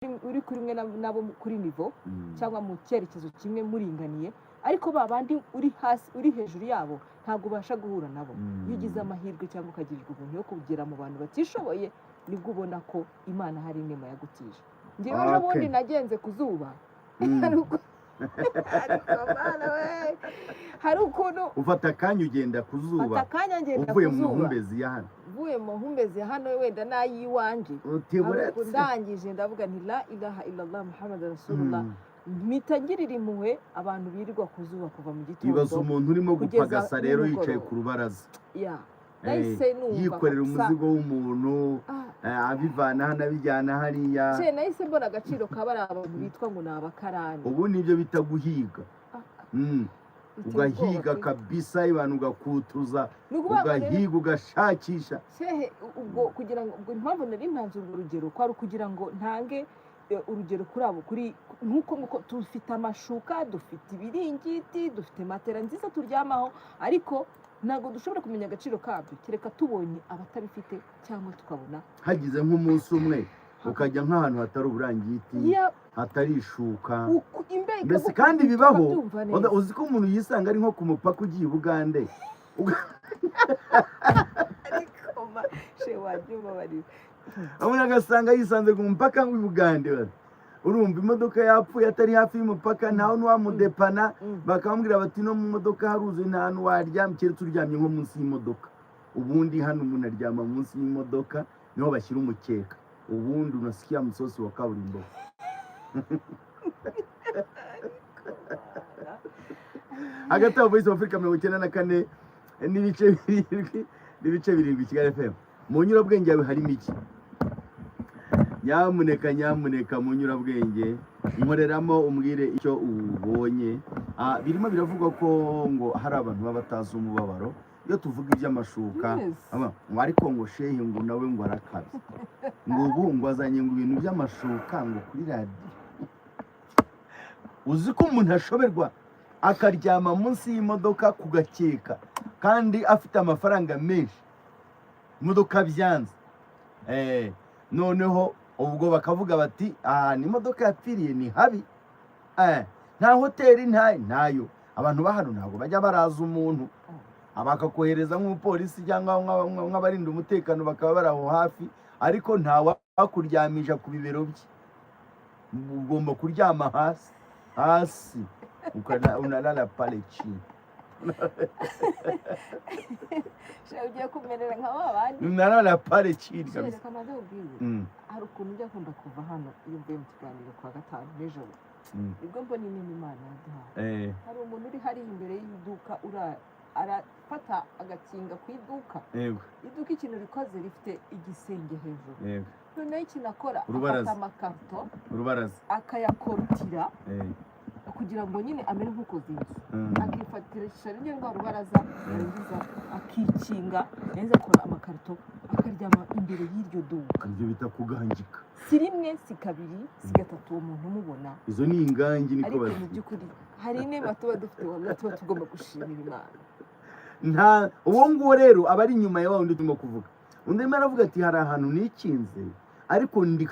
uri kuri mwe nabo kuri nivo cyangwa mu cyerekezo kimwe muringaniye, ariko babandi uri hasi uri hejuru yabo ntabwo ubasha guhura nabo. Iyo ugize amahirwe cyangwa ukagirirwa ubuntu yo kugera mu bantu batishoboye, nibwo ubona ko Imana hari inema yagutije. Njyewe ejo bundi nagenze ku zuba, hari ukuntu ufata akanya ugenda ku zuba uvuye mu mahumbezi ya hano, uvuye mu mahumbezi ya hano wenda n'ayiwanje, ndangije ndavuga nti la ilaha illallah muhammad rasulullah, mpita ngirira impuhwe abantu birirwa ku zuba kuva mu gitondo. Ibaza umuntu urimo gupagasa rero yicaye ku rubaraza, yikorera umuzigo w'umuntu, abivana hano abijyana hariya. Nahise mbona agaciro kaba ari abantu bitwa ngo ni abakarani. Ubu nibyo bita guhiga. Ugahiga kabisa, abantu ugakutuza, ugahiga ugashakisha. Ubwo kugira ngo impamvu nari ntanze urwo rugero kwari kugira ngo ntange urugero kuri abo, kuri nkuko dufite amashuka, dufite ibiringiti, dufite matera nziza turyamaho, ariko ntabwo dushobora kumenya agaciro kabyo kereka tubonye abatabifite, cyangwa tukabona hagize nk'umunsi umwe ukajya nk'ahantu hatari uburangiti, hatari ishuka, mbese kandi bibaho. Uzi ko umuntu yisanga ari nko ku mupaka ugiye Bugande, umuntu agasanga yisanze ku mupaka w'i Bugande. Urumva imodoka yapfuye atari hafi y'umupaka, ntawe n'uwamudepana, bakamubwira bati no mu modoka haruzuye, nta hantu waryama keretse uryamye nko munsi y'imodoka. Ubundi hano umuntu aryama munsi y'imodoka, niho bashyira umukeka, ubundi unasikia musosi wa kaburimbo. Hagati Voice of Africa 94 n'ibice birindwi Kigali FM. Mu nyurabwenge yawe harimo iki? Nyamuneka mu nyurabwenge nkoreramo umbwire icyo ubonye. Birimo biravugwa ko ngo hari abantu baba batazi umubabaro iyo tuvuga iby'amashuka, ariko ngo shehe ngo nawe ngo arakabye, ngo ubu ngo azanye ngo ibintu by'amashuka ngo kuri radio. Uzi ko umuntu ashoberwa akaryama munsi y'imodoka ku gakeka kandi afite amafaranga menshi, imodoka byanze, noneho ubwo bakavuga bati ni imodoka yapfiriye ni habi, nta hoteli ntayo. Abantu bahano ntabwo bajya baraza umuntu, bakakohereza nk'umupolisi cyangwa nk'abarinda umutekano bakaba bari aho hafi, ariko ntawakuryamisha ku bibero bye. Ugomba kuryama hasi unalala pale chini. Ugiye kumerera nka babandi unalala pale chini kabisa. Hari ukuntu ujya akunda kuva hano iyo mvuye mu kiganiro kwa gatanu nijoro, nibwo mbona inini Imana yaduhaye. Hari umuntu uri hari imbere y'iduka, arafata agakinga ku iduka, iduka ikintu rikoze rifite igisenge hejuru, noneho ikintu akora afata amakarito akayakorotira kugira ngo nyine amere nk'ukoze inzu, akifatisha rero rwa rubaraza, yarangiza akikinga, yarangiza akora amakarito akaryama imbere y'iryo duka. Ibyo bita kugangika. Si rimwe, si kabiri, si gatatu uwo muntu umubona. Izo ni ingangi niko bazi. Ariko mu by'ukuri hari inema tuba dufite, wallahi tuba tugomba gushimira Imana. Nta uwo nguwo rero aba ari inyuma ya wa wundi turimo kuvuga. Undi aravuga ati hari ahantu nikinze ariko ndi